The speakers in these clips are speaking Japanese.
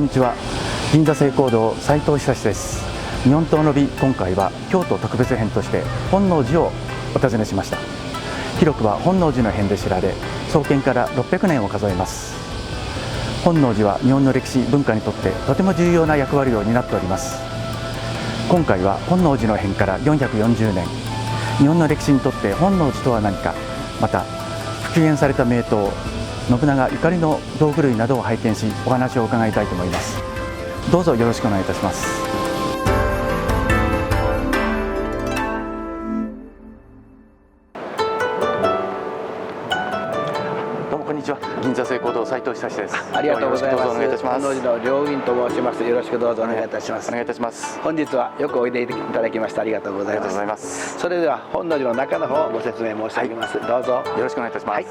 にちは。銀座成功堂斉藤久です。日本刀の美、今回は京都特別編として本能寺をお尋ねしました。広くは本能寺の変で知られ、創建から600年を数えます。本能寺は日本の歴史文化にとってとても重要な役割を担っております。今回は本能寺の変から440年、日本の歴史にとって本能寺とは何か、また復元された名刀信長ゆかりの道具類などを拝見し、お話を伺いたいと思います。どうぞよろしくお願いいたします。どうもこんにちは。銀座成功堂斉藤久です。ありがとうございます。どうぞお願いいたします。本能寺の両院と申します。よろしくどうぞお願いいたします。お願いいたします。本日はよくおいでいただきましてありがとうございます。それでは本能寺の中の方をご説明申し上げます。どうぞよろしくお願いいたします。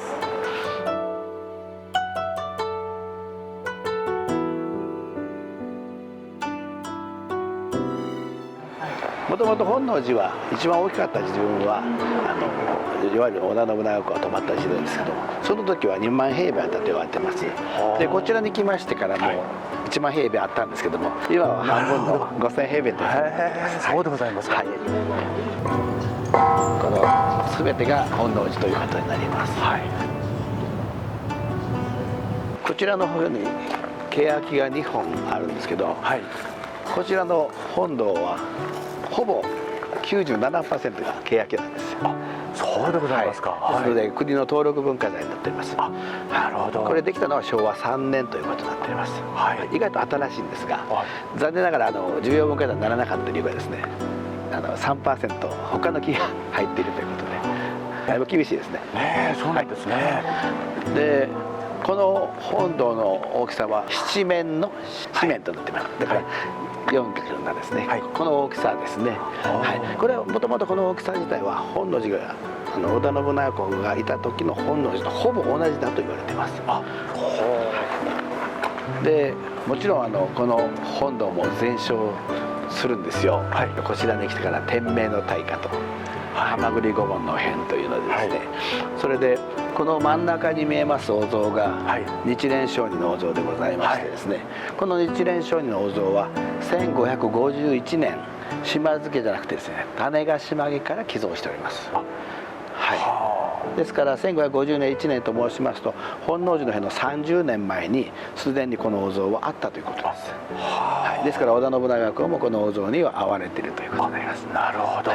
もともと本能寺は一番大きかった自分はいわゆる織田信長公が泊まった時代ですけど、その時は2万平米あったと言われてます。でこちらに来ましてからも1万平米あったんですけども、今は半分の5000平米というふうになってます。そうでございますか。この全てが本能寺ということになります。こちらの方に欅が2本あるんですけど、こちらの本堂はほぼ 97% が欅なんですよ。そうでございますか。ですので国の登録文化財になっております。なるほど。これできたのは昭和3年ということになっております。意外と新しいんですが、残念ながら重要文化財にならなかった理由がですね、3% 他の木が入っているということでだいぶ厳しいですね。そうなんですね。でこの本堂の大きさは七面の四面となっています。だから4×7ですね。この大きさですね。これはもともとこの大きさ自体は本能寺が織田信長公がいた時の本能寺とほぼ同じだと言われています。でもちろんこの本堂も全焼するんですよ。こちらに来てから天明の大火と蛤御門の変というのでですね、それでこの真ん中に見えますお像が日蓮聖人のお像でございましてですね、この日蓮聖人のお像は1551年島津家じゃなくてですね、種子島家から寄贈しております。ですから1550年1年と申しますと、本能寺の変の30年前にすでにこのお像はあったということです。ですから織田信長公もこのお像には会われているということになります。なるほど。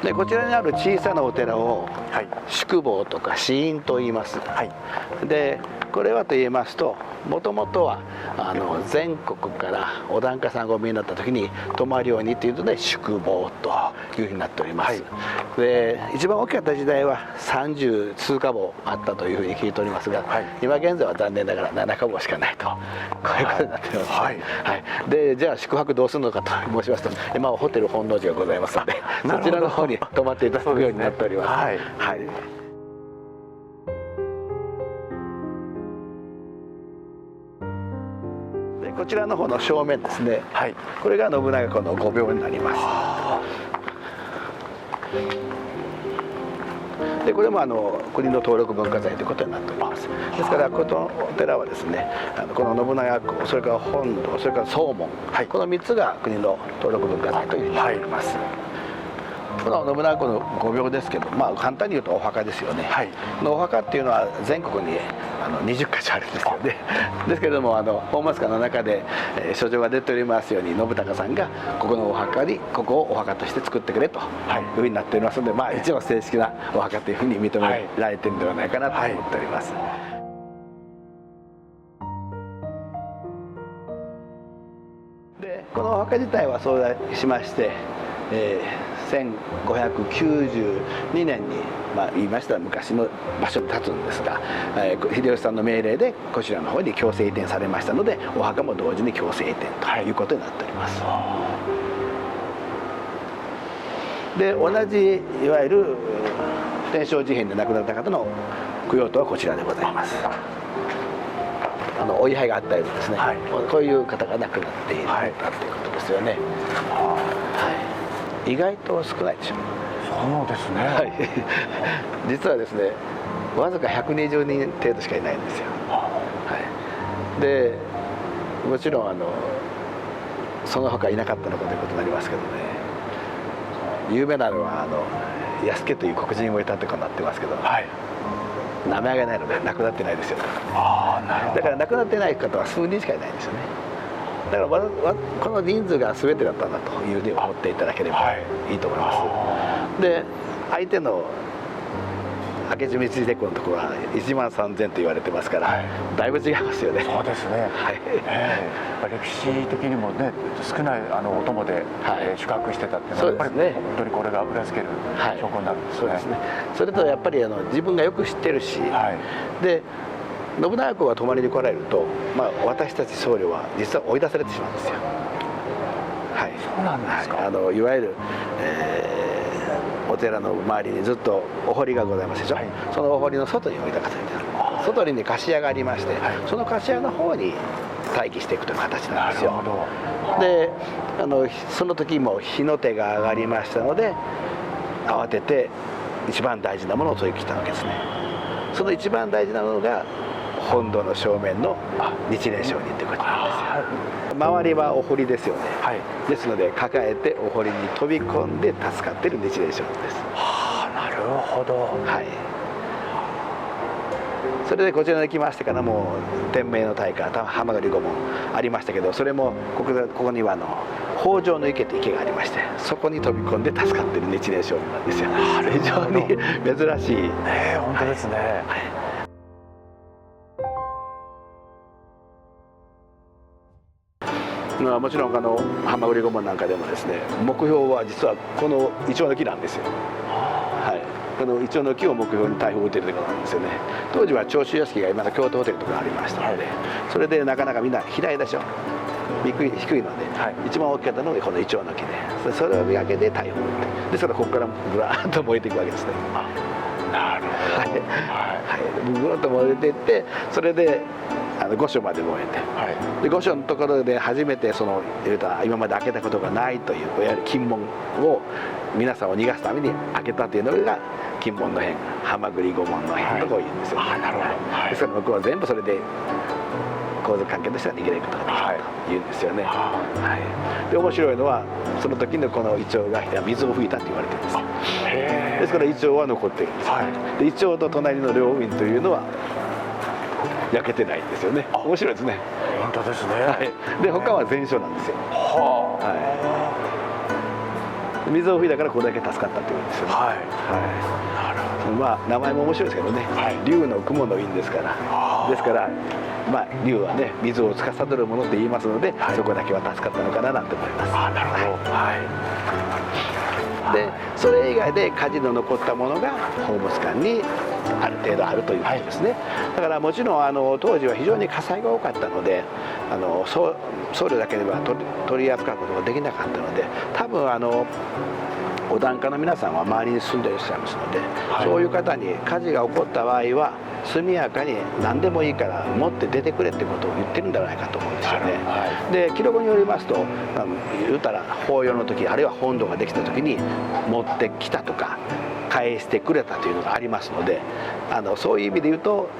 でこちらにある小さなお寺を宿坊とか寺院と言います。でこれはと言いますと、もともとは全国からお檀家さんがお見えになった時に泊まるようにというので宿坊というふうになっております。で一番大きかった時代は30数家坊あったというふうに聞いておりますが、今現在は残念ながら7家坊しかないと、こういうことになっています。でじゃあ宿泊どうするのかと申しますと、今はホテル本能寺がございますので、そちらの方に泊まっていただくようになっております。こちらの方の正面ですね、これが信長公の御廟になります。でこれも国の登録文化財ということになっております。ですからこのお寺はですね、この信長公、それから本堂、それから総門、この3つが国の登録文化財というふうになっております。この信長公の御廟ですけど、簡単に言うとお墓ですよね。このお墓っていうのは全国に20か所あるんですよね。ですけれども本松館の中で書状が出ておりますように、信孝さんがここのお墓にここをお墓として作ってくれというふうになっておりますので、一応正式なお墓というふうに認められているんではないかなと思っております。でこのお墓自体はそうしまして、1592年に、言いましたら昔の場所に立つんですが、秀吉さんの命令でこちらの方に強制移転されましたので、お墓も同時に強制移転ということになっております。で同じいわゆる天正事変で亡くなった方の供養塔はこちらでございます。お位牌があったようにですね、こういう方が亡くなっているということですよね。意外と少ないでしょう。そうですね。はい、実はですね、わずか120人程度しかいないんですよ。はい、でもちろんその他いなかったのかということになりますけどね、有名なのは安家という黒人をいたとかなってますけど、はい、名前がないので亡くなってないですよ。だから亡くなってない方は数人しかいないんですよね。だからこの人数が全てだったんだというふうに思っていただければいいと思います。で相手の明智光秀公のところは1万3000と言われてますから、はい、だいぶ違いますよね。そうですね、はい、歴史的にもね少ないお供で、宿泊してたっていうのはやっぱり、ね、本当にこれが裏付ける証拠になるんですね。そうですね。それとやっぱり自分がよく知ってるし、で信長公が泊まりに来られると、私たち僧侶は実は追い出されてしまうんですよ。はい、そうなんですか。いわゆる、お寺の周りにずっとお堀がございますでしょ、はい、そのお堀の外に追い出されてある。外に貸し屋がありまして、はい、その貸し屋の方に待機していくという形なんですよ。でその時も火の手が上がりましたので、慌てて一番大事なものを取り切ったわけですね。その一番大事なものが本堂の正面の日蓮上人ということなんですよ。周りはお堀ですよね、はい、ですので抱えてお堀に飛び込んで助かっている日蓮上人です。はあ、なるほど。はい。それでこちらに来ましてからも天明の大火、蛤御門ありましたけど、それもここには北条の池という池がありまして、そこに飛び込んで助かっている日蓮上人なんですよ。非常に珍しい。本当ですね。はい、もちろん蛤御門なんかでもですね、目標は実はこのイチョウの木なんですよ。はい、このイチョウの木を目標に大砲を撃てるということなんですよね。当時は長州屋敷が今の京都ホテルとかありましたので、それでなかなかみんな平井でしょ、低いので、一番大きかったのがこのイチョウの木で、それを見分けて大砲を撃って、ですからここからぐらーっと燃えていくわけですね。なるほど。はい、ぐるっと燃えていって、それで御所まで燃えて、で御所のところで初めて今まで開けたことがないといういわゆる金門を皆さんを逃がすために開けたというのが金門の変、蛤御門の変とこう言うんですよね。なるほど。ですから向こうは全部それで皇族関係としては逃げることができたと言うんですよね。で面白いのはその時のこのイチョウが水を吹いたと言われてるんです。ですからイチョウは残っているんです。でイチョウと隣の両院というのは焼けてないんですよね。面白いですね。本当ですね。はい、で他は全焼なんですよ。水を吹いたからこれだけ助かったというんですよね。名前も面白いですけどね、龍の雲の印ですから、ですから龍はね水を司るものと言いますので、そこだけは助かったのかななんて思います。なるほど。でそれ以外で火事の残ったものが宝物館にある程度あるということですね。だからもちろん当時は非常に火災が多かったので僧侶だけでは取り扱うことができなかったので、多分お檀家の皆さんは周りに住んでいらっしゃいますので、そういう方に火事が起こった場合は速やかに何でもいいから持って出てくれってことを言ってるんじゃないかと思うんですよね。で記録によりますと言うたら法要の時あるいは本堂ができた時に持ってきたとか返してくれたというのがありますので、そういう意味で言うと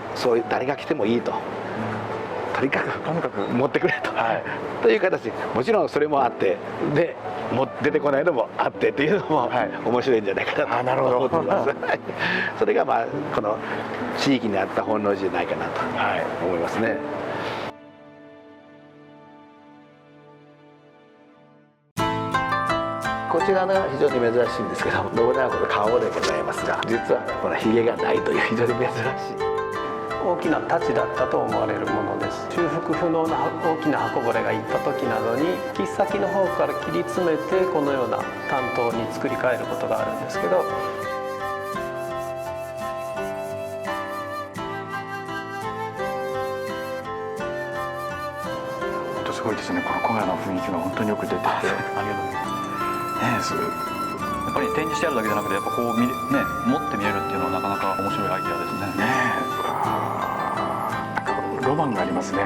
誰が来てもいいと。とにかく持ってくれと、という形、もちろんそれもあってで出てこないのもあってっていうのも、面白いんじゃないかなと思っています。それがこの地域にあった本能寺じゃないかなと思いますね。こちらが非常に珍しいんですけど、信長公の顔でございますが、実はこのひげがないという非常に珍しい。大きな太刀だったと思われるものです。修復不能な大きな刃こぼれがいった時などに切っ先の方から切り詰めてこのような短刀に作り変えることがあるんですけど、本当すごいですね。この小屋の雰囲気が本当によく出てて、ありがとうございます。やっぱり展示してあるだけじゃなくて、やっぱこう持って見えるっていうのはなかなか面白いアイデアですね。ロマンがありますね。